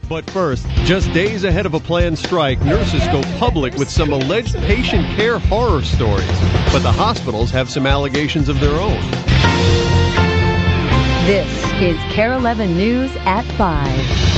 But first, just days ahead of a planned strike, nurses go public with some alleged patient care horror stories. But the hospitals have some allegations of their own. This is KARE 11 News at 5.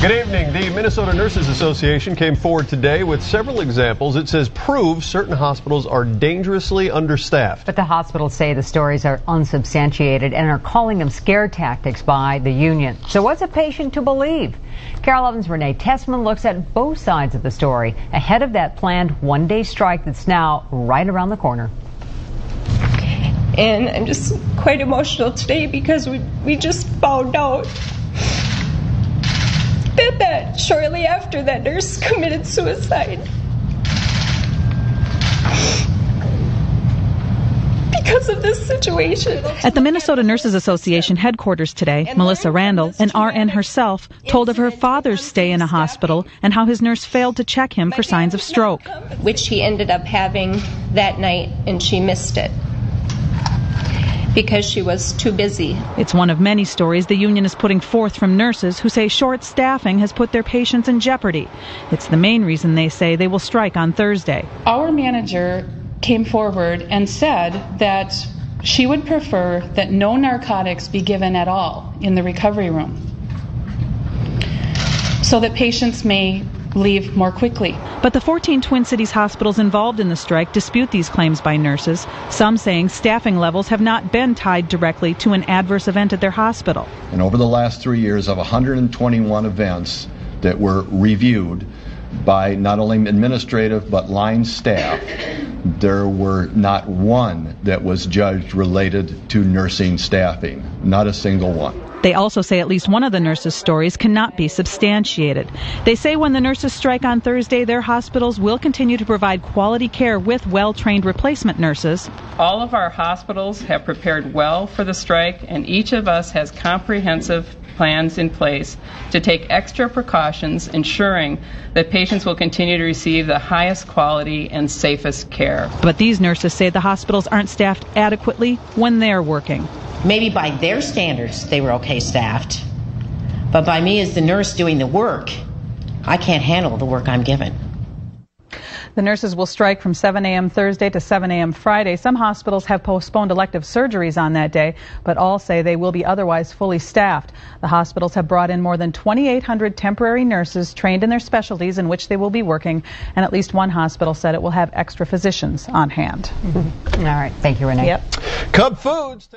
Good evening. The Minnesota Nurses Association came forward today with several examples it says prove certain hospitals are dangerously understaffed. But the hospitals say the stories are unsubstantiated and are calling them scare tactics by the union. So what's a patient to believe? KARE 11's Renee Tessman looks at both sides of the story ahead of that planned one-day strike that's now right around the corner. And I'm just quite emotional today because we just found out that shortly after that nurse committed suicide because of this situation. At the Minnesota Nurses Association headquarters today, Melissa Randall, an RN herself, told of her father's stay in a hospital and how his nurse failed to check him for signs of stroke. Which he ended up having that night, and she missed it because she was too busy. It's one of many stories the union is putting forth from nurses who say short staffing has put their patients in jeopardy. It's the main reason they say they will strike on Thursday. Our manager came forward and said that she would prefer that no narcotics be given at all in the recovery room so that patients may leave more quickly. But the 14 Twin Cities hospitals involved in the strike dispute these claims by nurses, some saying staffing levels have not been tied directly to an adverse event at their hospital. And over the last 3 years, of 121 events that were reviewed by not only administrative but line staff, there were not one that was judged related to nursing staffing. Not a single one. They also say at least one of the nurses' stories cannot be substantiated. They say when the nurses strike on Thursday, their hospitals will continue to provide quality care with well-trained replacement nurses. All of our hospitals have prepared well for the strike, and each of us has comprehensive plans in place to take extra precautions, ensuring that patients will continue to receive the highest quality and safest care. But these nurses say the hospitals aren't staffed adequately when they're working. Maybe by their standards they were okay staffed, but by me as the nurse doing the work, I can't handle the work I'm given. The nurses will strike from 7 a.m. Thursday to 7 a.m. Friday. Some hospitals have postponed elective surgeries on that day, but all say they will be otherwise fully staffed. The hospitals have brought in more than 2,800 temporary nurses trained in their specialties in which they will be working, and at least one hospital said it will have extra physicians on hand. All right. Thank you, Renee. Yep. Cub Foods.